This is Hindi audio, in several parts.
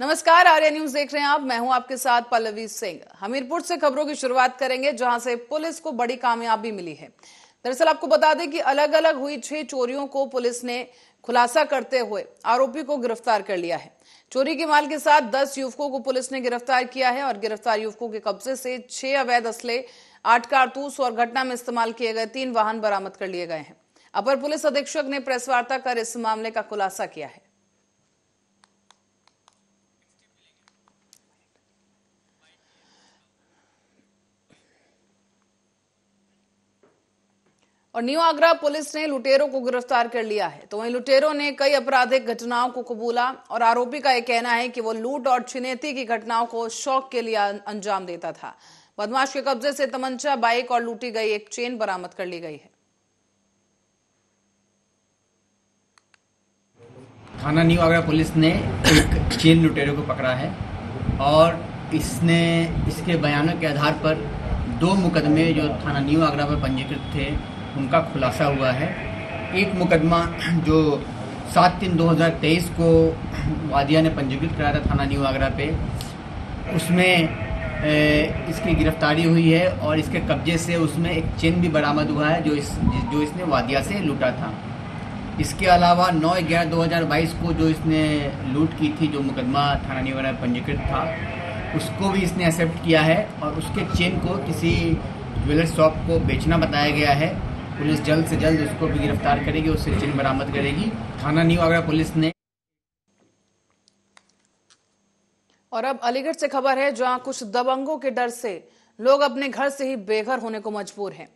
नमस्कार, आर्या न्यूज देख रहे हैं आप। मैं हूं आपके साथ पल्लवी सिंह। हमीरपुर से खबरों की शुरुआत करेंगे, जहां से पुलिस को बड़ी कामयाबी मिली है। दरअसल आपको बता दें कि अलग अलग हुई 6 चोरियों को पुलिस ने खुलासा करते हुए आरोपी को गिरफ्तार कर लिया है। चोरी के माल के साथ 10 युवकों को पुलिस ने गिरफ्तार किया है और गिरफ्तार युवकों के कब्जे से 6 अवैध असले, 8 कारतूस और घटना में इस्तेमाल किए गए 3 वाहन बरामद कर लिए गए हैं। अपर पुलिस अधीक्षक ने प्रेस वार्ता कर इस मामले का खुलासा किया है। और न्यू आगरा पुलिस ने लुटेरों को गिरफ्तार कर लिया है। तो वहीं लुटेरों ने कई आपराधिक घटनाओं को कबूला और आरोपी का यह कहना है कि वो लूट और छिनेती की घटनाओं को शौक के लिए अंजाम देता था। बदमाश के कब्जे से तमंचा, बाइक और लूटी गई एक चेन बरामद कर ली गई है। थाना न्यू आगरा पुलिस ने एक चेन लुटेरों को पकड़ा है और इसके बयानों के आधार पर 2 मुकदमे जो थाना न्यू आगरा पर पंजीकृत थे उनका खुलासा हुआ है। एक मुकदमा जो 7/3/2023 को वादिया ने पंजीकृत कराया था थाना न्यू आगरा पे, उसमें इसकी गिरफ्तारी हुई है और इसके कब्जे से उसमें एक चेन भी बरामद हुआ है जो इसने वादिया से लूटा था। इसके अलावा 9/11/2022 को जो इसने लूट की थी, जो मुकदमा थाना न्यू आगरा में पंजीकृत था, उसको भी इसने एक्सेप्ट किया है और उसके चेन को किसी ज्वेलर शॉप को बेचना बताया गया है। पुलिस जल्द से जल्द उसको भी गिरफ्तार करेगी, उससे चेन बरामद करेगी। थाना न्यू आगरा पुलिस ने। और अब अलीगढ़ से खबर है, जहां कुछ दबंगों के डर से लोग अपने घर से ही बेघर होने को मजबूर हैं।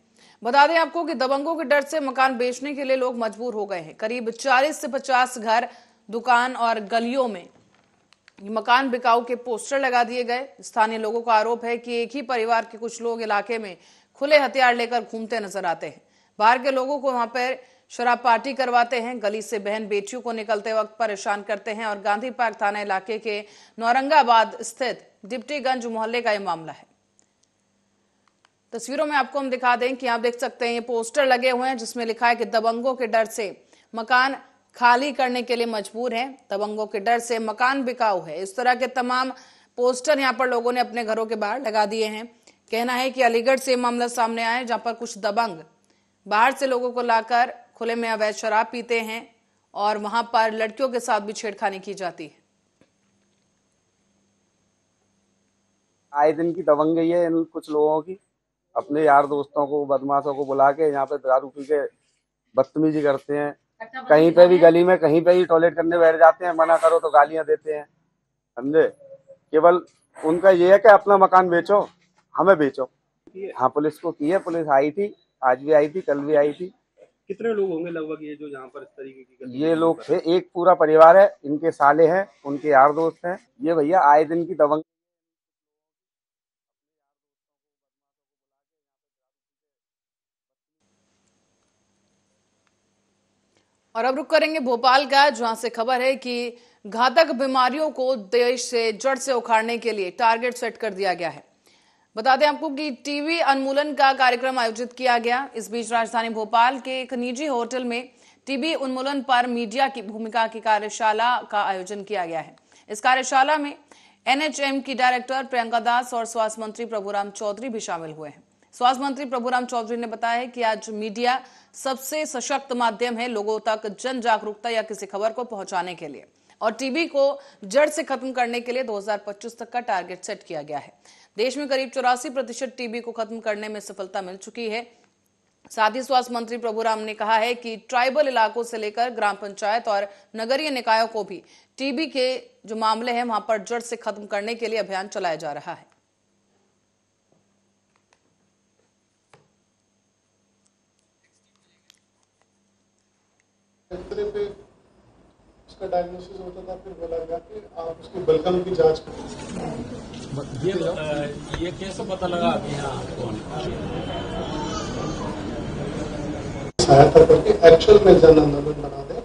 बता दें आपको कि दबंगों के डर से मकान बेचने के लिए लोग मजबूर हो गए हैं। करीब 40 से 50 घर, दुकान और गलियों में मकान बिकाऊ के पोस्टर लगा दिए गए। स्थानीय लोगों का आरोप है कि एक ही परिवार के कुछ लोग इलाके में खुले हथियार लेकर घूमते नजर आते हैं। बाहर के लोगों को वहां पर शराब पार्टी करवाते हैं, गली से बहन बेटियों को निकलते वक्त परेशान करते हैं। और गांधी पार्क थाना इलाके के नौरंगाबाद स्थित डिप्टीगंज मोहल्ले का यह मामला है। तस्वीरों में आपको हम दिखा दें कि आप देख सकते हैं, ये पोस्टर लगे हुए हैं जिसमें लिखा है कि दबंगों के डर से मकान खाली करने के लिए मजबूर हैं, दबंगों के डर से मकान बिकाऊ है। इस तरह के तमाम पोस्टर यहां पर लोगों ने अपने घरों के बाहर लगा दिए हैं। कहना है कि अलीगढ़ से मामला सामने आया, जहां पर कुछ दबंग बाहर से लोगों को लाकर खुले में अवैध शराब पीते हैं और वहां पर लड़कियों के साथ भी छेड़खानी की जाती है। आए दिन की दबंगई है इन कुछ लोगों की। अपने यार दोस्तों को, बदमाशों को बुला के यहाँ पे दारू पी के बदतमीजी करते हैं। कहीं पे भी गली में कहीं पे भी टॉयलेट करने बैठ जाते हैं, मना करो तो गालियां देते हैं। समझे? केवल उनका ये है कि अपना मकान बेचो, हमें बेचो। हाँ, पुलिस को की है, पुलिस आई थी, आज भी आई थी, कल भी आई थी। कितने लोग होंगे लगभग ये जो यहाँ पर इस तरीके की? ये लोग थे, एक पूरा परिवार है, इनके साले हैं, उनके यार दोस्त हैं। ये भैया आए दिन की दबंग। और अब रुक करेंगे भोपाल का, जहां से खबर है कि घातक बीमारियों को देश से जड़ से उखाड़ने के लिए टारगेट सेट कर दिया गया है। बता दें आपको कि टीबी उन्मूलन का कार्यक्रम आयोजित किया गया। इस बीच राजधानी भोपाल के एक निजी होटल में टीबी उन्मूलन पर मीडिया की भूमिका की कार्यशाला का आयोजन किया गया है। इस कार्यशाला में एनएचएम की डायरेक्टर प्रियंका दास और स्वास्थ्य मंत्री प्रभुराम चौधरी भी शामिल हुए हैं। स्वास्थ्य मंत्री प्रभुराम चौधरी ने बताया कि आज मीडिया सबसे सशक्त माध्यम है लोगों तक जन जागरूकता या किसी खबर को पहुंचाने के लिए, और टीबी को जड़ से खत्म करने के लिए 2025 तक का टारगेट सेट किया गया है। देश में करीब 84% टीबी को खत्म करने में सफलता मिल चुकी है। साथ ही स्वास्थ्य मंत्री प्रभुराम ने कहा है कि ट्राइबल इलाकों से लेकर ग्राम पंचायत और नगरीय निकायों को भी टीबी के जो मामले हैं वहां पर जड़ से खत्म करने के लिए अभियान चलाया जा रहा है। पे उसका डायग्नोसिस होता था, फिर बोला गया कि आप उसकी बलगम की जांच करें। ये कैसे पता लगा कि यहाँ सहायता करके एक्चुअल में जन आंदोलन बना दे।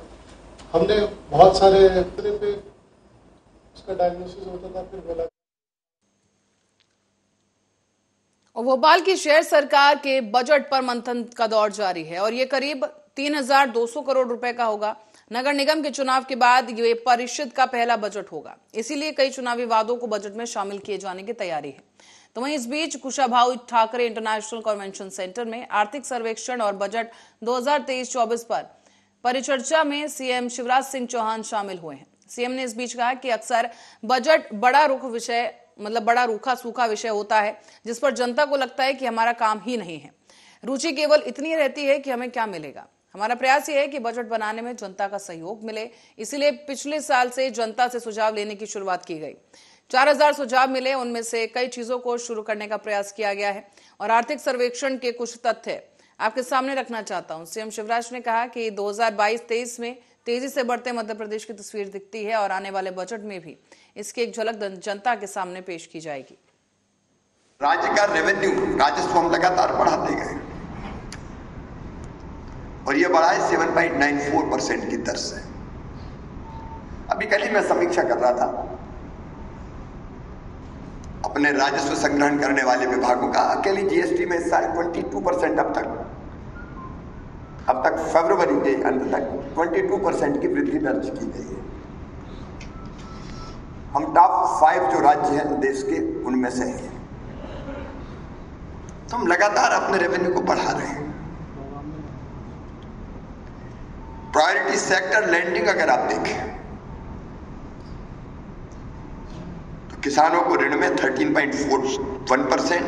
हमने बहुत सारे पे उसका डायग्नोसिस होता था, फिर बोला। और भोपाल की शहर सरकार के बजट पर मंथन का दौर जारी है और ये करीब 3,200 करोड़ रुपए का होगा। नगर निगम के चुनाव के बाद ये परिषद का पहला बजट होगा, इसीलिए कई चुनावी वादों को बजट में शामिल किए जाने की तैयारी है। तो वहीं इस बीच Kushabhau Thackeray international convention centre में आर्थिक सर्वेक्षण और बजट 2023-24 पर परिचर्चा में सीएम शिवराज सिंह चौहान शामिल हुए हैं। सीएम ने इस बीच कहा कि अक्सर बजट बड़ा रूखा सूखा विषय होता है, जिस पर जनता को लगता है कि हमारा काम ही नहीं है। रुचि केवल इतनी रहती है कि हमें क्या मिलेगा। हमारा प्रयास यह है कि बजट बनाने में जनता का सहयोग मिले, इसीलिए पिछले साल से जनता से सुझाव लेने की शुरुआत की गई। 4000 सुझाव मिले, उनमें से कई चीजों को शुरू करने का प्रयास किया गया है और आर्थिक सर्वेक्षण के कुछ तथ्य आपके सामने रखना चाहता हूं। सीएम शिवराज ने कहा कि 2022-23 में तेजी से बढ़ते मध्य प्रदेश की तस्वीर दिखती है और आने वाले बजट में भी इसकी एक झलक जनता के सामने पेश की जाएगी। राज्य का रेवेन्यू, राजस्व हम लगातार बढ़ाते गए और ये बढ़ा है 7.94% की दर से। अभी कल ही मैं समीक्षा कर रहा था अपने राजस्व संग्रहण करने वाले विभागों का। अकेली जीएसटी में 22% अब तक फरवरी के अंत तक 22% की वृद्धि दर्ज की गई है। हम टॉप 5 जो राज्य हैं देश के उनमें से हैं। तो हम लगातार अपने रेवेन्यू को बढ़ा रहे हैं। प्रायोरिटी सेक्टर लैंडिंग अगर आप देखें तो किसानों को ऋण में 13.41%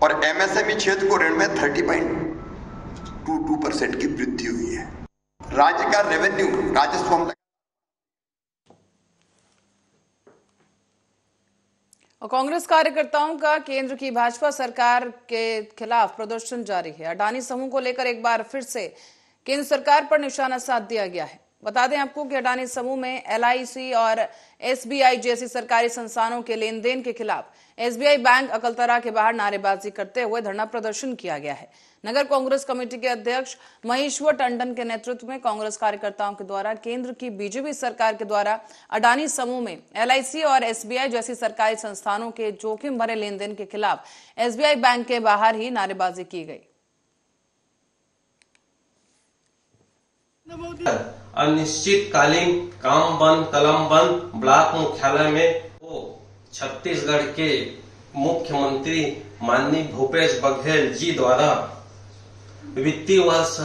और एमएसएमई क्षेत्र को ऋण में 30.22% की वृद्धि हुई है। राज्य का रेवेन्यू, राजस्व हम और कांग्रेस कार्यकर्ताओं का केंद्र की भाजपा सरकार के खिलाफ प्रदर्शन जारी है। अडानी समूह को लेकर एक बार फिर से केंद्र सरकार पर निशाना साध दिया गया है। बता दें आपको कि अडानी समूह में एलआईसी और एसबीआई जैसी सरकारी संस्थानों के लेन देन के खिलाफ एसबीआई बैंक अकलतरा के बाहर नारेबाजी करते हुए धरना प्रदर्शन किया गया है। नगर कांग्रेस कमेटी के अध्यक्ष महेश्वर टंडन के नेतृत्व में कांग्रेस कार्यकर्ताओं के द्वारा केंद्र की बीजेपी सरकार के द्वारा अडानी समूह में एलआईसी और एसबीआई जैसी सरकारी संस्थानों के जोखिम भरे लेन देन के खिलाफ एसबीआई बैंक के बाहर ही नारेबाजी की गई। अनिश्चितकालीन काम बंद कलम बंद ब्लॉक मुख्यालय में वो छत्तीसगढ़ के मुख्यमंत्री माननीय भूपेश बघेल जी द्वारा वित्तीय वर्ष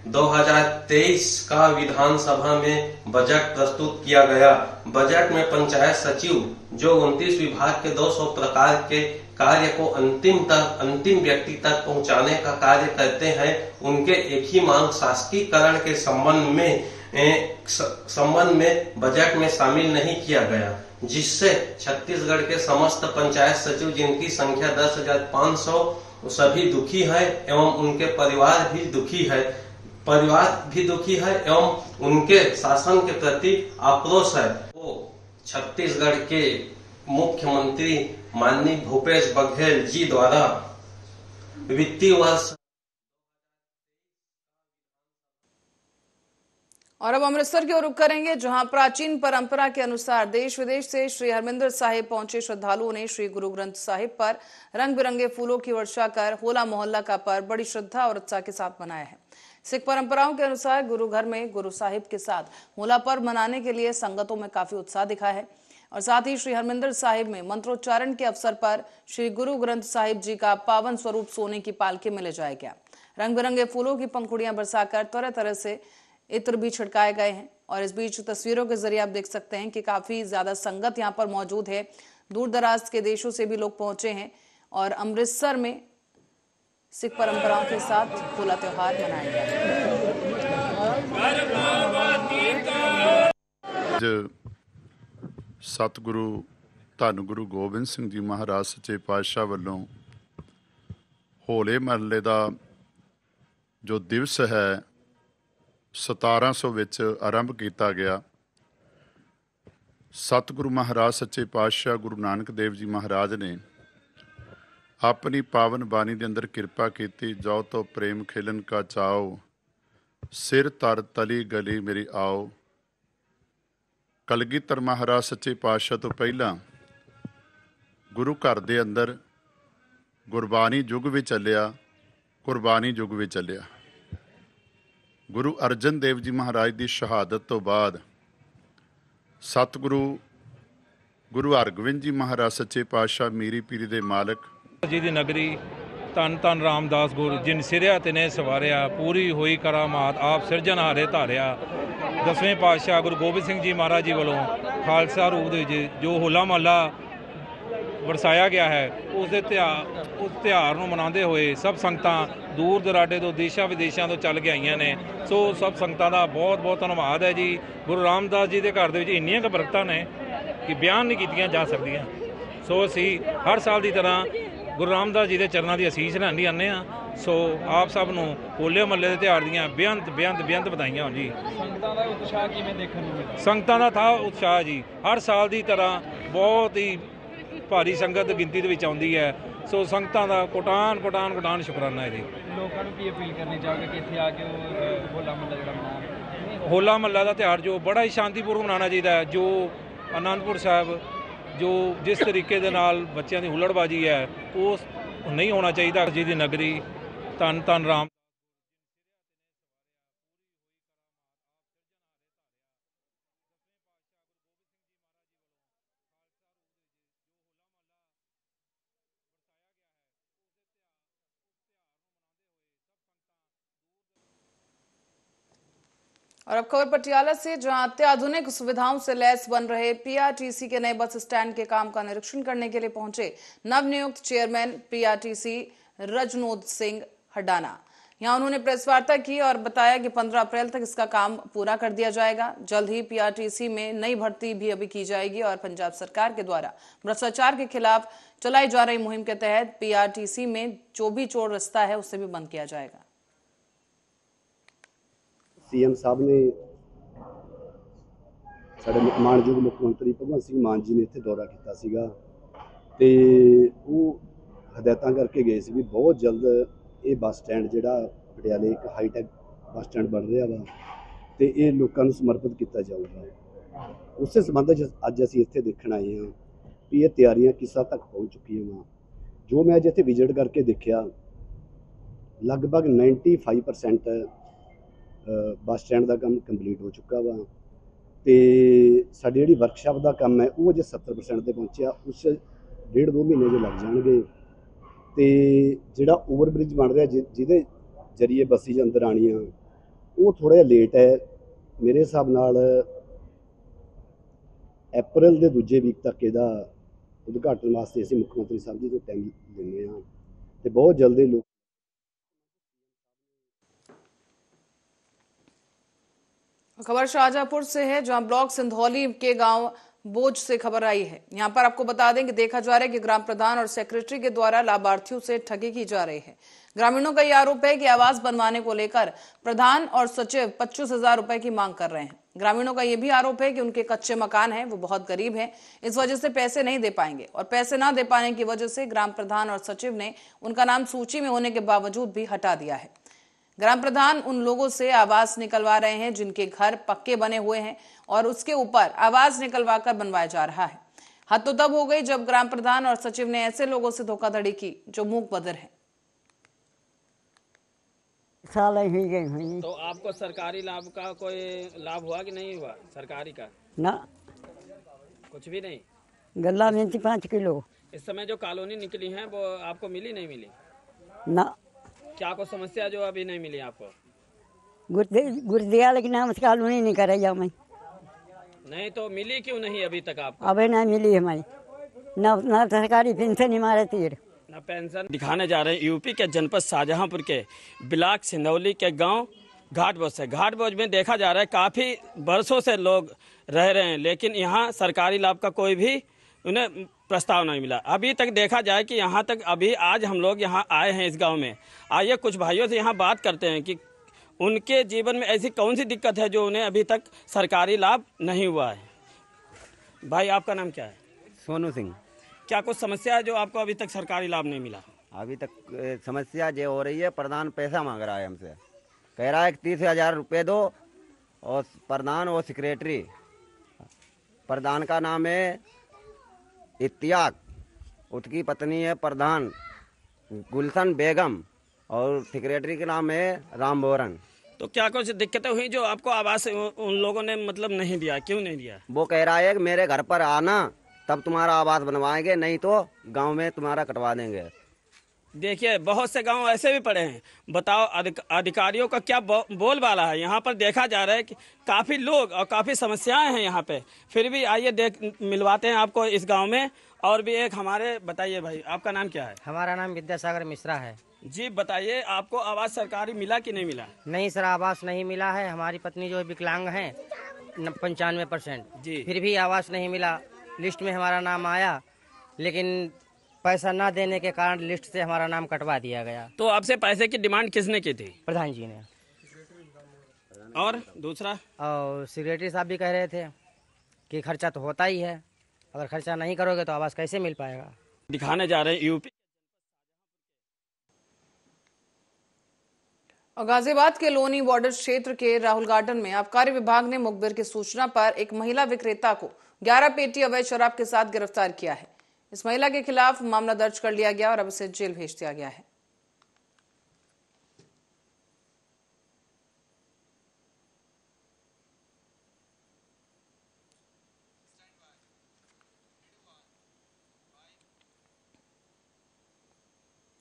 2023 का विधानसभा में बजट प्रस्तुत किया गया। बजट में पंचायत सचिव जो 29 विभाग के 200 प्रकार के कार्य को अंतिम व्यक्ति तक पहुंचाने का कार्य करते हैं, उनके एक ही मांग शासकीकरण के संबंध में बजट में शामिल नहीं किया गया, जिससे छत्तीसगढ़ के समस्त पंचायत सचिव जिनकी संख्या 10,500 सभी दुखी है एवं उनके परिवार भी दुखी है एवं उनके शासन के प्रति आक्रोश है। वो छत्तीसगढ़ के मुख्यमंत्री माननीय भूपेश बघेल जी द्वारा वित्तीय वर्ष। और अब अमृतसर की ओर रुख करेंगे, जहां प्राचीन परंपरा के अनुसार देश विदेश से श्री हरमिंदर साहिब पहुंचे श्रद्धालुओं ने श्री गुरु ग्रंथ साहिब पर रंग बिरंगे फूलों की वर्षा कर होला मोहल्ला का पर्व बड़ी श्रद्धा और उत्साह के साथ मनाया है। सिख परंपराओं के अनुसार गुरु घर में गुरु साहिब के साथ होला पर्व मनाने के लिए संगतों में काफी उत्साह दिखा है और साथ ही श्री हरमिंदर साहिब में मंत्रोच्चारण के अवसर पर श्री गुरु ग्रंथ साहिब जी का पावन स्वरूप सोने की पालकी में ले जाया गया। रंग बिरंगे फूलों की पंखुड़ियां बरसाकर तरह तरह से इत्र भी छिड़काए गए हैं और इस बीच तस्वीरों के जरिए आप देख सकते हैं कि काफी ज्यादा संगत यहां पर मौजूद है। दूर दराज के देशों से भी लोग पहुंचे हैं और अमृतसर में सिख परंपराओं के साथ होला त्योहार मनाया गया। सतगुरु धन गुरु गोबिंद सिंह जी महाराज सच्चे पातशाह वालों होले महल्ले का जो दिवस है 1700 विच आरंभ किया गया। सतगुरु महाराज सच्चे पातशाह गुरु नानक देव जी महाराज ने अपनी पावन बाणी के अंदर कृपा की, जाओ तो प्रेम खिलन का चाओ, सिर तर तली गली मेरी आओ। कलगीधर महाराज सच्चे पातशाह तो पहला गुरु घर के अंदर गुरबाणी युग भी चलिया, कुरबानी युग भी चलिया। ਗੁਰੂ ਅਰਜਨ ਦੇਵ ਜੀ ਮਹਾਰਾਜ ਦੀ ਸ਼ਹਾਦਤ ਤੋਂ ਬਾਅਦ ਸਤਿਗੁਰੂ ਗੁਰੂ ਹਰਗੋਬਿੰਦ ਜੀ ਮਹਾਰਾਜ ਸੱਚੇ ਪਾਤਸ਼ਾਹ ਮੀਰੀ ਪੀਰੀ ਦੇ ਮਾਲਕ ਜੀ ਦੀ ਨਗਰੀ ਧੰਨ ਧੰਨ ਰਾਮਦਾਸ ਗੁਰੂ ਜਿਨ ਸਿਰਿਆ ਤਿਨੇ ਸਵਾਰਿਆ ਪੂਰੀ ਹੋਈ ਕਰਾਮਾਤ ਆਪ ਸਿਰਜਣਹਾਰੇ ਧਾਰਿਆ। 10ਵੇਂ ਪਾਤਸ਼ਾਹ ਗੁਰੂ ਗੋਬਿੰਦ ਸਿੰਘ ਜੀ ਮਹਾਰਾਜ ਜੀ ਵੱਲੋਂ ਖਾਲਸਾ ਰੂਪ ਦੇ ਵਿੱਚ ਜੋ ਹੋਲਾ ਮਹੱਲਾ ਵਰਸਾਇਆ ਗਿਆ ਹੈ ਉਸ ਤਿਉਹਾਰ ਨੂੰ ਮਨਾਉਂਦੇ ਹੋਏ ਸਭ ਸੰਗਤਾਂ ਦੂਰ ਦਰਾਡੇ ਤੋਂ ਦੇਸ਼ਾਂ ਵਿਦੇਸ਼ਾਂ ਤੋਂ ਚੱਲ ਕੇ ਆਈਆਂ ਨੇ। ਸੋ ਸਭ ਸੰਗਤਾਂ ਦਾ ਬਹੁਤ ਬਹੁਤ ਧੰਨਵਾਦ ਹੈ ਜੀ। ਗੁਰੂ ਰਾਮਦਾਸ ਜੀ ਦੇ ਘਰ ਦੇ ਵਿੱਚ ਇੰਨੀਆਂ ਕੁ ਬਰਕਤਾਂ ਨੇ ਕਿ ਬਿਆਨ ਨਹੀਂ ਕੀਤੀਆਂ ਜਾ ਸਕਦੀਆਂ। ਸੋ ਅਸੀਂ ਹਰ ਸਾਲ ਦੀ ਤਰ੍ਹਾਂ ਗੁਰੂ ਰਾਮਦਾਸ ਜੀ ਦੇ ਚਰਨਾਂ ਦੀ ਅਸੀਸ ਲੈਂਦੀ ਆਉਂਦੇ ਹਾਂ। ਸੋ ਆਪ ਸਭ ਨੂੰ ਹੋਲੇ ਮਹੱਲੇ ਦੇ ਤਿਉਹਾਰ ਦੀਆਂ ਬੇਅੰਤ ਵਧਾਈਆਂ ਹੋਣ ਜੀ। ਸੰਗਤਾਂ ਦਾ ਉਤਸ਼ਾਹ ਕਿਵੇਂ ਦੇਖਣ ਨੂੰ ਮਿਲਿਆ? ਸੰਗਤਾਂ ਦਾ ਥਾ ਉਤਸ਼ਾਹ ਜੀ ਹਰ ਸਾਲ ਦੀ ਤਰ੍ਹਾਂ ਬਹੁਤ ਹੀ ਭਾਰੀ ਸੰਗਤ ਗਿਣਤੀ ਦੇ ਵਿੱਚ ਆਉਂਦੀ ਹੈ। ਸੋ ਸੰਗਤਾਂ ਦਾ ਕੋਟਾਨ ਸ਼ੁਕਰਾਨਾ ਹੈ ਜੀ। ਲੋਕਾਂ ਨੂੰ ਕੀ ਅਪੀਲ ਕਰਨੀ ਚਾਹੋਗੇ ਕਿ ਇੱਥੇ ਆ ਕੇ ਉਹ ਹੋਲਾ ਮਹੱਲਾ ਜਿਹੜਾ ਮਨਾਉਣ? ਹੋਲਾ ਮਹੱਲਾ ਦਾ ਤਿਉਹਾਰ ਜੋ ਬੜਾ ਹੀ ਸ਼ਾਂਤੀਪੂਰਵਕ ਮਨਾਉਣਾ ਚਾਹੀਦਾ ਹੈ। ਜੋ ਅਨੰਦਪੁਰ ਸਾਹਿਬ ਜੋ ਜਿਸ ਤਰੀਕੇ ਦੇ ਨਾਲ ਬੱਚਿਆਂ ਦੀ ਹੁੱਲੜਬਾਜੀ ਹੈ ਉਹ ਨਹੀਂ ਹੋਣਾ ਚਾਹੀਦਾ। ਜੀ ਦੀ ਨਗਰੀ ਧੰਨ ਧੰਨ ਰਾਮ और अब खबर पटियाला से, जहां अत्याधुनिक सुविधाओं से लैस बन रहे पीआरटीसी के नए बस स्टैंड के काम का निरीक्षण करने के लिए पहुंचे नवनियुक्त चेयरमैन पीआरटीसी रजनोद सिंह हडाना। यहां उन्होंने प्रेस वार्ता की और बताया कि 15 अप्रैल तक इसका काम पूरा कर दिया जाएगा। जल्द ही पीआरटीसी में नई भर्ती भी अभी की जाएगी और पंजाब सरकार के द्वारा भ्रष्टाचार के खिलाफ चलाई जा रही मुहिम के तहत पीआरटीसी में जो भी चोर रास्ता है उसे भी बंद किया जाएगा। सीएम साहब ने साडे मानयोग मुख्यमंत्री भगवंत सिंह मान जी ने इत्थे दौरा किया सीगा ते वो हदायतां करके गए सी भी बहुत जल्द ये बस स्टैंड जिहड़ा पटियाले एक हाईटैक बस स्टैंड बन रहा वा ते ये लोकां नूं समर्पित किया जाऊगा। उस संबंध अज असीं इत्थे देखण आए हां भी ये तैयारियां किस हद तक पहुँच चुकी हैं। जो मैं अज इत्थे विजिट करके देखिया लगभग 95% बस स्टैंड का काम कंप्लीट हो चुका वा ते साडी जिहड़ी वर्कशाप का काम है वो अजे 70% ते पहुंचिया। उस 1.5-2 महीने जो लग जाणगे ते जिहड़ा ओवरब्रिज बन रहा जिहदे जरिए बसीज अंदर आनियां वो थोड़ा जिहा लेट है। मेरे हिसाब नाल अप्रैल के दूजे वीक तक इहदा उद्घाटन वास्ते असीं मुख्यमंत्री साहब जी तो टाइम लैंदे हां ते बहुत जल्दी लोग खबर शाहजहांपुर से है, जहां ब्लॉक सिंधौली के गांव बोझ से खबर आई है। यहां पर आपको बता दें कि देखा जा रहा है कि ग्राम प्रधान और सेक्रेटरी के द्वारा लाभार्थियों से ठगी की जा रही है। ग्रामीणों का यह आरोप है कि आवास बनवाने को लेकर प्रधान और सचिव 25,000 रुपए की मांग कर रहे हैं। ग्रामीणों का यह भी आरोप है कि उनके कच्चे मकान हैं, वो बहुत गरीब हैं, इस वजह से पैसे नहीं दे पाएंगे और पैसे ना दे पाने की वजह से ग्राम प्रधान और सचिव ने उनका नाम सूची में होने के बावजूद भी हटा दिया है। ग्राम प्रधान उन लोगों से आवास निकलवा रहे हैं जिनके घर पक्के बने हुए हैं और उसके ऊपर आवास निकलवाकर बनवाया जा रहा है। हद तो तब हो गई जब ग्राम प्रधान और सचिव ने ऐसे लोगों से धोखाधड़ी की जो मूक बधिर हैं। साल ही गई हुई। तो आपको सरकारी लाभ का कोई लाभ हुआ कि नहीं हुआ? सरकारी का ना कुछ भी नहीं। गल्ला मिलती 5 किलो। इस समय जो कॉलोनी निकली है वो आपको मिली नहीं मिली? ना क्या आपको समस्या जो अभी नहीं मिली आपको? गुरदियाल के नाम से कॉलोनी नहीं करे जा मैं नहीं तो मिली क्यों नहीं अभी तक आपको? अबे नहीं मिली हमारी ना सरकारी पेंशन हमारे तीर ना पेंशन। दिखाने जा रहे हैं यूपी के जनपद शाहजहांपुर के ब्लॉक सिंधौली के गांव घाटबोझ से। घाटबोझ में देखा जा रहा है काफ़ी बरसों से लोग रह रहे हैं लेकिन यहाँ सरकारी लाभ का कोई भी उन्हें प्रस्ताव नहीं मिला। अभी तक देखा जाए कि यहाँ तक अभी आज हम लोग यहाँ आए हैं इस गांव में। आइए कुछ भाइयों से यहाँ बात करते हैं कि उनके जीवन में ऐसी कौन सी दिक्कत है जो उन्हें अभी तक सरकारी लाभ नहीं हुआ है। भाई आपका नाम क्या है? सोनू सिंह। क्या कुछ समस्या है जो आपको अभी तक सरकारी लाभ नहीं मिला? अभी तक समस्या ये हो रही है, प्रधान पैसा मांग रहा है हमसे, कह रहा है कि 30,000 रुपये दो और प्रधान और सेक्रेटरी, प्रधान का नाम है इत्तियाक, उसकी पत्नी है प्रधान गुलशन बेगम और सेक्रेटरी का नाम है राम बोरन। तो क्या कुछ दिक्कतें हुई जो आपको आवास उन लोगों ने मतलब नहीं दिया? क्यों नहीं दिया? वो कह रहा है कि मेरे घर पर आना तब तुम्हारा आवास बनवाएंगे, नहीं तो गांव में तुम्हारा कटवा देंगे। देखिए बहुत से गांव ऐसे भी पड़े हैं। बताओ अधिकारियों का क्या बोलबाला है? यहाँ पर देखा जा रहा है कि काफ़ी लोग और काफ़ी समस्याएं हैं यहाँ पे, फिर भी आइए मिलवाते हैं आपको इस गांव में। और भी एक हमारे, बताइए भाई आपका नाम क्या है? हमारा नाम विद्यासागर मिश्रा है। जी बताइए, आपको आवास सरकारी मिला कि नहीं मिला? नहीं सर, आवास नहीं मिला है। हमारी पत्नी जो विकलांग है 95% जी, फिर भी आवास नहीं मिला। लिस्ट में हमारा नाम आया, लेकिन पैसा ना देने के कारण लिस्ट से हमारा नाम कटवा दिया गया। तो आपसे पैसे की डिमांड किसने की थी? प्रधान जी ने। और दूसरा, और सेक्रेटरी साहब भी कह रहे थे कि खर्चा तो होता ही है, अगर खर्चा नहीं करोगे तो आवास कैसे मिल पाएगा। दिखाने जा रहे हैं यूपी। और गाजियाबाद के लोनी बॉर्डर क्षेत्र के राहुल गार्डन में आबकारी विभाग ने मुखबिर की सूचना पर एक महिला विक्रेता को 11 पेटी अवैध शराब के साथ गिरफ्तार किया है। इस महिला के खिलाफ मामला दर्ज कर लिया गया और अब इसे जेल भेज दिया गया है।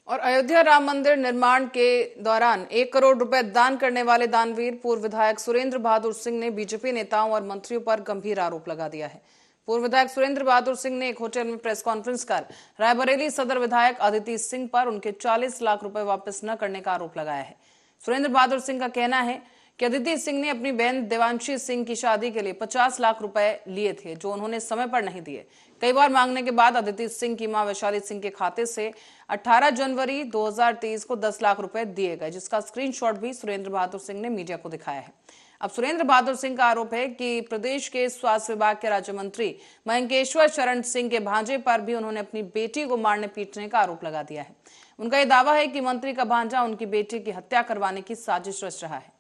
और अयोध्या राम मंदिर निर्माण के दौरान 1 करोड़ रुपए दान करने वाले दानवीर पूर्व विधायक सुरेंद्र बहादुर सिंह ने बीजेपी नेताओं और मंत्रियों पर गंभीर आरोप लगा दिया है। पूर्व विधायक सुरेंद्र बहादुर सिंह ने एक होटल में प्रेस कॉन्फ्रेंस कर रायबरेली सदर विधायक अदिति सिंह पर उनके 40 लाख रुपए वापस न करने का आरोप लगाया है। सुरेंद्र बहादुर सिंह का कहना है कि अदिति सिंह ने अपनी बहन देवांशी सिंह की शादी के लिए 50 लाख रुपए लिए थे, जो उन्होंने समय पर नहीं दिए। कई बार मांगने के बाद अदिति सिंह की मां वैशाली सिंह के खाते से 18 जनवरी 2023 को 10 लाख रुपए दिए गए, जिसका स्क्रीनशॉट भी सुरेंद्र बहादुर सिंह ने मीडिया को दिखाया है। अब सुरेंद्र बहादुर सिंह का आरोप है कि प्रदेश के स्वास्थ्य विभाग के राज्य मंत्री मयंकेश्वर शरण सिंह के भांजे पर भी उन्होंने अपनी बेटी को मारने पीटने का आरोप लगा दिया है। उनका यह दावा है कि मंत्री का भांजा उनकी बेटी की हत्या करवाने की साजिश रच रहा है।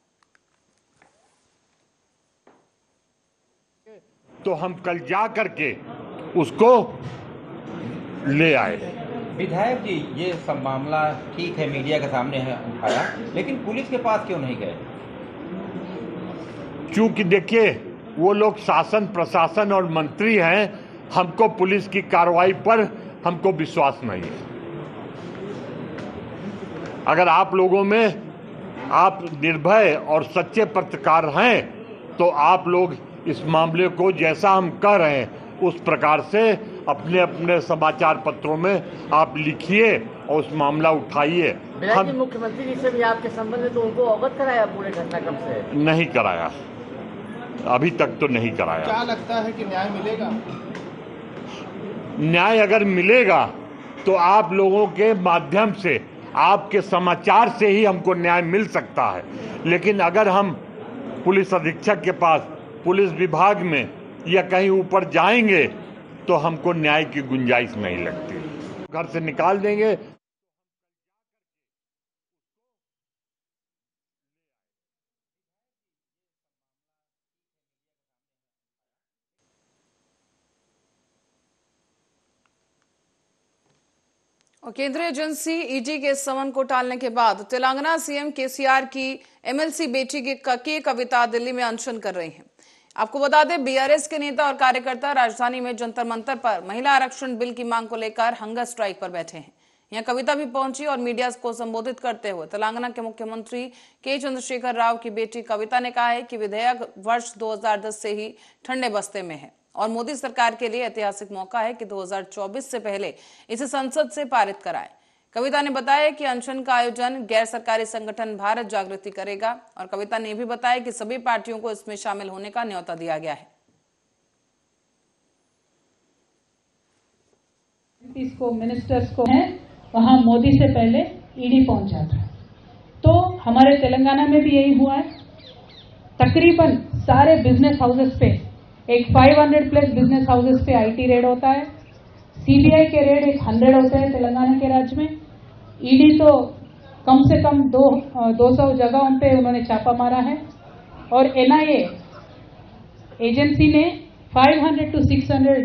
तो हम कल जा करके उसको ले आए। विधायक जी, ये सब मामला ठीक है, मीडिया के सामने है उठाया, लेकिन पुलिस के पास क्यों नहीं गए? क्योंकि देखिए, वो लोग शासन प्रशासन और मंत्री हैं, हमको पुलिस की कार्रवाई पर हमको विश्वास नहीं है। अगर आप लोगों में आप निर्भय और सच्चे पत्रकार हैं तो आप लोग इस मामले को जैसा हम कह रहे हैं उस प्रकार से अपने अपने समाचार पत्रों में आप लिखिए और उस मामला उठाइए। हम मुख्यमंत्री जी से भी आपके संबंध में तो उनको अवगत कराया पूरे घटनाक्रम से? नहीं कराया, अभी तक तो नहीं कराया। क्या लगता है कि न्याय मिलेगा? न्याय अगर मिलेगा तो आप लोगों के माध्यम से, आपके समाचार से ही हमको न्याय मिल सकता है। लेकिन अगर हम पुलिस अधीक्षक के पास, पुलिस विभाग में या कहीं ऊपर जाएंगे तो हमको न्याय की गुंजाइश नहीं लगती। घर से निकाल देंगे। और केंद्रीय एजेंसी ईडी के समन को टालने के बाद तेलंगाना सीएम केसीआर की एमएलसी बेटी की कविता दिल्ली में अनशन कर रही हैं। आपको बता दें, बीआरएस के नेता और कार्यकर्ता राजधानी में जंतर मंतर पर महिला आरक्षण बिल की मांग को लेकर हंगर स्ट्राइक पर बैठे हैं। यहां कविता भी पहुंची और मीडिया को संबोधित करते हुए तेलंगाना के मुख्यमंत्री के चंद्रशेखर राव की बेटी कविता ने कहा है कि विधेयक वर्ष 2010 से ही ठंडे बस्ते में है और मोदी सरकार के लिए ऐतिहासिक मौका है कि 2024 से पहले इसे संसद से पारित कराएं। कविता ने बताया कि अनशन का आयोजन गैर सरकारी संगठन भारत जागृति करेगा और कविता ने भी बताया कि सभी पार्टियों को इसमें शामिल होने का न्योता दिया गया है। मिनिस्टर्स को है वहां मोदी से पहले ईडी पहुंच जाता है। तो हमारे तेलंगाना में भी यही हुआ है। तकरीबन सारे बिजनेस हाउसेस पे एक 500 प्लस बिजनेस हाउसेस पे आईटी रेड होता है। सीबीआई के रेड 100 होते हैं तेलंगाना के राज्य में। ईडी तो कम से कम 200 जगहों पे उन्होंने छापा मारा है और एनआईए एजेंसी ने 500 to 600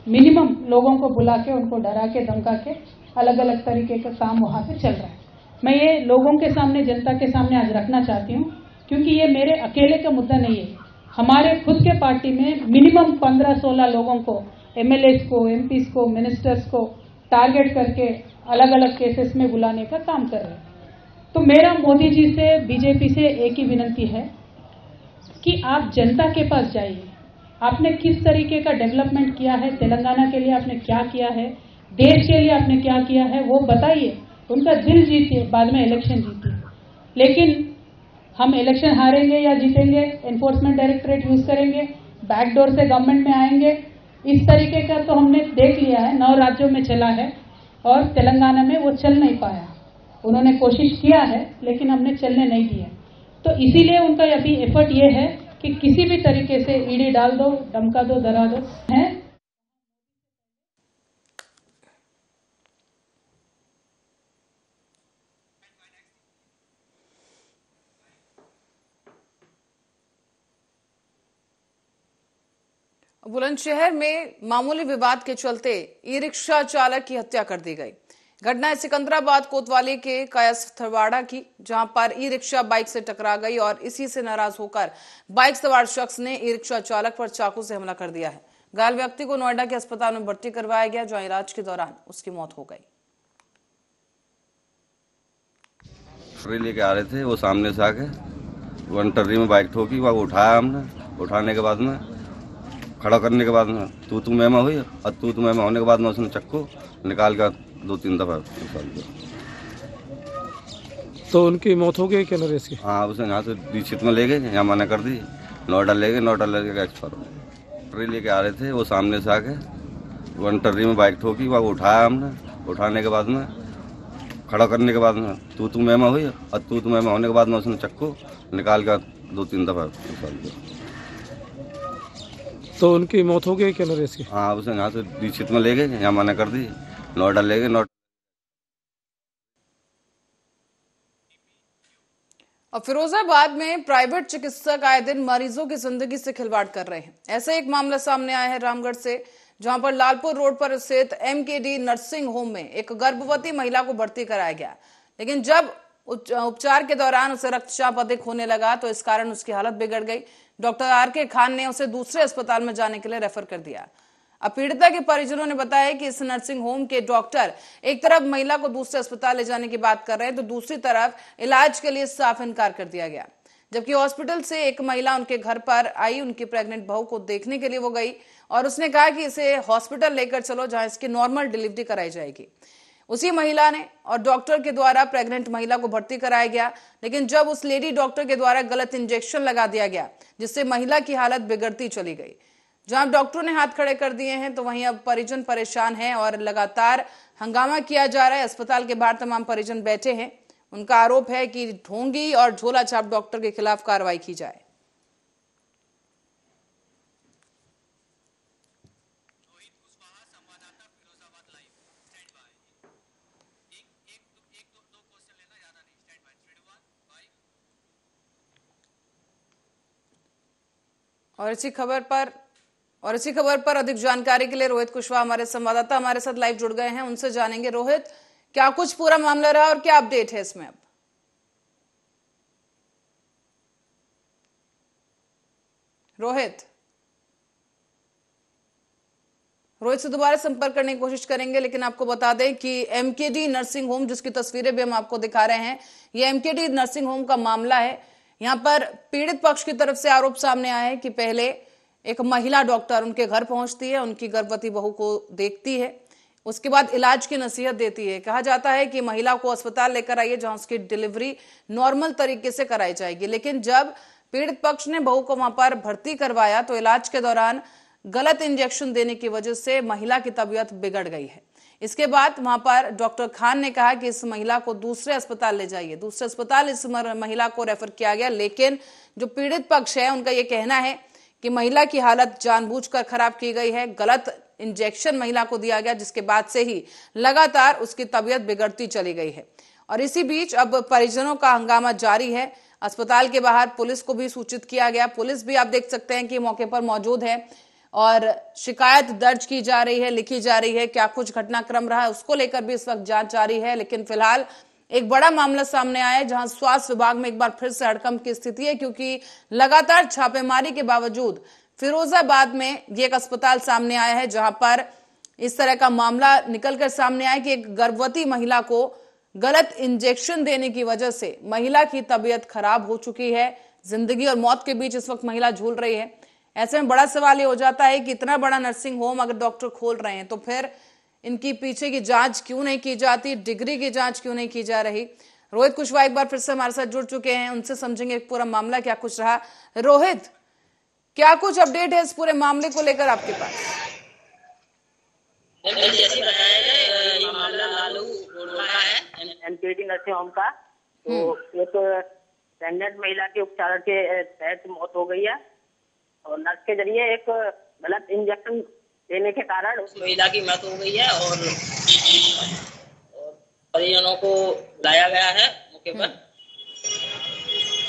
मिनिमम लोगों को बुला के उनको डरा के धमका के अलग अलग तरीके का काम वहां पे चल रहा है। मैं ये लोगों के सामने, जनता के सामने आज रखना चाहती हूँ क्योंकि ये मेरे अकेले का मुद्दा नहीं है। हमारे खुद के पार्टी में मिनिमम 15-16 लोगों को, MLAs को, MPs को, मिनिस्टर्स को टारगेट करके अलग अलग केसेस में बुलाने का काम कर रहे हैं। तो मेरा मोदी जी से, बीजेपी से एक ही विनती है कि आप जनता के पास जाइए। आपने किस तरीके का डेवलपमेंट किया है, तेलंगाना के लिए आपने क्या किया है, देश के लिए आपने क्या किया है, वो बताइए। उनका दिल जीतिए, बाद में इलेक्शन जीतिए। लेकिन हम इलेक्शन हारेंगे या जीतेंगे, एनफोर्समेंट डायरेक्टरेट यूज करेंगे, बैकडोर से गवर्नमेंट में आएंगे, इस तरीके का तो हमने देख लिया है। 9 राज्यों में चला है और तेलंगाना में वो चल नहीं पाया। उन्होंने कोशिश किया है लेकिन हमने चलने नहीं दिया। तो इसीलिए उनका अभी एफर्ट ये है कि किसी भी तरीके से ईडी डाल दो, धमका दो, डरा दो है। बुलंदशहर में मामूली विवाद के चलते ई रिक्शा चालक की हत्या कर दी गई। घटना सिकंदराबाद कोतवाली के कायस्थवाड़ा की, जहां पर ई रिक्शा बाइक से टकरा गई और इसी से नाराज होकर बाइक सवार शख्स ने ई रिक्शा चालक पर चाकू से हमला कर दिया है। घायल व्यक्ति को नोएडा के अस्पताल में भर्ती करवाया गया, जहां इलाज के दौरान उसकी मौत हो गई। लेके आ रहे थे, वो सामने से आके वन टर्री में बाइक ठोकी, वहाँ उठाया हमने। उठाने के बाद में खड़ा करने के बाद में तू मैमा हुई, और तू मैमा होने के बाद में उसने चक्कू निकाल कर 2-3 दफा निकाल दिया। तो उनकी मौत हो गई क्या नरेश की? हाँ, उसे यहाँ से दीक्षित में ले गए, यहाँ मना कर दी। नोएडा ले गए, नोएडा लेके एक्सपायर हो गए। टर्री लेके आ रहे थे, वो सामने से आके वन टर्री में बाइक ठोकी, वहाँ उठाया हमने। उठाने के बाद में खड़ा करने के बाद में तू मैमा हुई, और तू मैमा होने के बाद में उसने चक्कू निकाल कर 2-3 दफा निकाल दिया। तो उनकी मौत हो गई क्या नरेश की? हाँ, उसे यहाँ से दीक्षित में ले गए, यहाँ मना कर दी। नोएडा ले गए, नोएडा। और फिरोजाबाद में प्राइवेट चिकित्सक आए दिन मरीजों की जिंदगी से खिलवाड़ कर रहे हैं। ऐसा एक मामला सामने आया है रामगढ़ से, जहां पर लालपुर रोड पर स्थित MKD नर्सिंग होम में एक गर्भवती महिला को भर्ती कराया गया, लेकिन जब उपचार के दौरान उसे रक्तचाप अधिक होने लगा तो इस कारण उसकी हालत बिगड़ गई। डॉक्टर RK खान ने उसे दूसरे अस्पताल में जाने के लिए रेफर कर दिया। अब पीड़िता के परिजनों ने बताया कि इस नर्सिंग होम के डॉक्टर एक तरफ महिला को दूसरे अस्पताल ले जाने की बात कर रहे हैं, तो दूसरी तरफ इलाज के लिए साफ इनकार कर दिया गया। जबकि हॉस्पिटल से एक महिला उनके घर पर आई, उनकी प्रेग्नेंट बहू को देखने के लिए वो गई और उसने कहा कि इसे हॉस्पिटल लेकर चलो जहां इसकी नॉर्मल डिलीवरी कराई जाएगी। उसी महिला ने और डॉक्टर के द्वारा प्रेग्नेंट महिला को भर्ती कराया गया, लेकिन जब उस लेडी डॉक्टर के द्वारा गलत इंजेक्शन लगा दिया गया, जिससे महिला की हालत बिगड़ती चली गई। जहां डॉक्टरों ने हाथ खड़े कर दिए हैं, तो वहीं अब परिजन परेशान हैं और लगातार हंगामा किया जा रहा है। अस्पताल के बाहर तमाम परिजन बैठे हैं। उनका आरोप है कि ढोंगी और झोला छाप डॉक्टर के खिलाफ कार्रवाई की जाए। और इसी खबर पर अधिक जानकारी के लिए रोहित कुशवाहा हमारे संवाददाता हमारे साथ लाइव जुड़ गए हैं, उनसे जानेंगे। रोहित, क्या कुछ पूरा मामला रहा और क्या अपडेट है इसमें? अब रोहित से दोबारा संपर्क करने की कोशिश करेंगे, लेकिन आपको बता दें कि MKD नर्सिंग होम, जिसकी तस्वीरें भी हम आपको दिखा रहे हैं, ये MKD नर्सिंग होम का मामला है। यहाँ पर पीड़ित पक्ष की तरफ से आरोप सामने आया है कि पहले एक महिला डॉक्टर उनके घर पहुंचती है, उनकी गर्भवती बहू को देखती है, उसके बाद इलाज की नसीहत देती है। कहा जाता है कि महिला को अस्पताल लेकर आइए जहां उसकी डिलीवरी नॉर्मल तरीके से कराई जाएगी, लेकिन जब पीड़ित पक्ष ने बहू को वहां पर भर्ती करवाया तो इलाज के दौरान गलत इंजेक्शन देने की वजह से महिला की तबीयत बिगड़ गई है। इसके बाद वहां पर डॉक्टर खान ने कहा कि इस महिला को दूसरे अस्पताल ले जाइए। दूसरे अस्पताल इस महिला को रेफर किया गया, लेकिन जो पीड़ित पक्ष है उनका यह कहना है कि महिला की हालत जानबूझकर खराब की गई है, गलत इंजेक्शन महिला को दिया गया, जिसके बाद से ही लगातार उसकी तबीयत बिगड़ती चली गई है। और इसी बीच अब परिजनों का हंगामा जारी है। अस्पताल के बाहर पुलिस को भी सूचित किया गया। पुलिस भी आप देख सकते हैं कि मौके पर मौजूद है और शिकायत दर्ज की जा रही है, लिखी जा रही है। क्या कुछ घटनाक्रम रहा है उसको लेकर भी इस वक्त जांच जारी है, लेकिन फिलहाल एक बड़ा मामला सामने आया है, जहां स्वास्थ्य विभाग में एक बार फिर से हड़कंप की स्थिति है, क्योंकि लगातार छापेमारी के बावजूद फिरोजाबाद में ये एक अस्पताल सामने आया है, जहां पर इस तरह का मामला निकलकर सामने आया कि एक गर्भवती महिला को गलत इंजेक्शन देने की वजह से महिला की तबीयत खराब हो चुकी है। जिंदगी और मौत के बीच इस वक्त महिला झूल रही है। ऐसे में बड़ा सवाल ये हो जाता है कि इतना बड़ा नर्सिंग होम अगर डॉक्टर खोल रहे हैं तो फिर इनकी पीछे की जांच क्यों नहीं की जाती, डिग्री की जांच क्यों नहीं की जा रही। रोहित कुशवाहा एक बार फिर से हमारे साथ जुड़ चुके हैं, उनसे समझेंगे पूरा मामला क्या कुछ रहा। रोहित, क्या कुछ अपडेट है इस पूरे मामले को लेकर आपके पास? जैसे बताया गया, ये मामला लालू रोड का है, एनपीटी नर्सिंग होम का। तो एक प्रेग्नेंट महिला के उपचार के तहत मौत हो गई है और नर्स के जरिए एक गलत इंजेक्शन देने के कारण उस महिला की मौत हो गई है और परिजनों को लाया गया है मौके पर।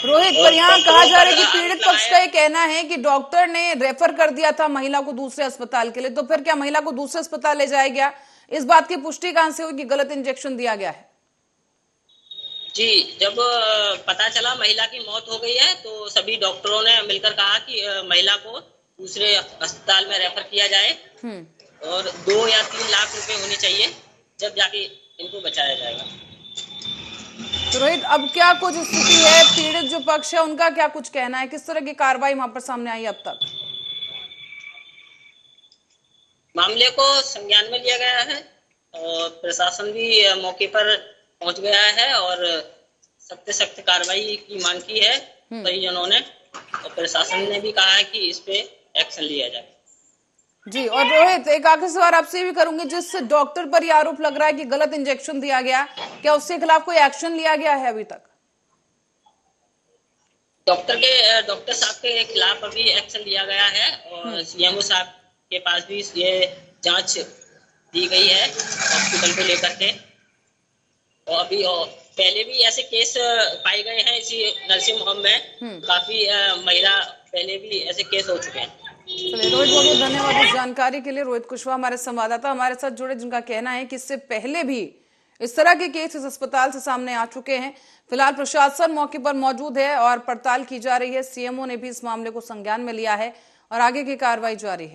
रोहित, पर यहाँ कहा जा रहा है कि पीड़ित पक्ष का ये कहना है कि डॉक्टर ने रेफर कर दिया था महिला को दूसरे अस्पताल के लिए, तो फिर क्या महिला को दूसरे अस्पताल ले जाया गया? इस बात की पुष्टि कहां से हुई कि गलत इंजेक्शन दिया गया है? जी, जब पता चला महिला की मौत हो गई है तो सभी डॉक्टरों ने मिलकर कहा कि महिला को दूसरे अस्पताल में रेफर किया जाए और 2 या 3 लाख रुपए होने चाहिए, जब जाके इनको बचाया जाएगा। तो रोहित, अब क्या कुछ स्थिति है? पीड़ित जो पक्ष है उनका क्या कुछ कहना है? किस तरह की कार्रवाई वहां पर सामने आई अब तक? मामले को संज्ञान में लिया गया है और प्रशासन भी मौके पर पहुंच गया है और सख्त से सख्त कार्रवाई की मांग की है परिजनों ने, और प्रशासन ने भी कहा है कि इस पे एक्शन लिया जाए। जी, और रोहित, एक आखिरी सवाल आपसे भी करूंगी, जिस डॉक्टर पर यह आरोप लग रहा है कि गलत इंजेक्शन दिया गया, क्या उसके खिलाफ कोई एक्शन लिया गया है अभी तक? डॉक्टर साहब के खिलाफ अभी एक्शन लिया गया है और सीएमओ साहब के पास भी ये जांच दी गई है हॉस्पिटल को लेकर के। और अभी पहले भी ऐसे केस पाए गए हैं इसी नर्सिंग होम में, काफी महिला पहले भी ऐसे केस हो चुके हैं। चलिए रोहित, बहुत बहुत धन्यवाद इस जानकारी के लिए। रोहित कुशवाहा हमारे संवाददाता हमारे साथ जुड़े, जिनका कहना है कि इससे पहले भी इस तरह के केस इस अस्पताल से सामने आ चुके हैं। फिलहाल प्रशासन मौके पर मौजूद है और पड़ताल की जा रही है। सीएमओ ने भी इस मामले को संज्ञान में लिया है और आगे की कार्रवाई जारी है।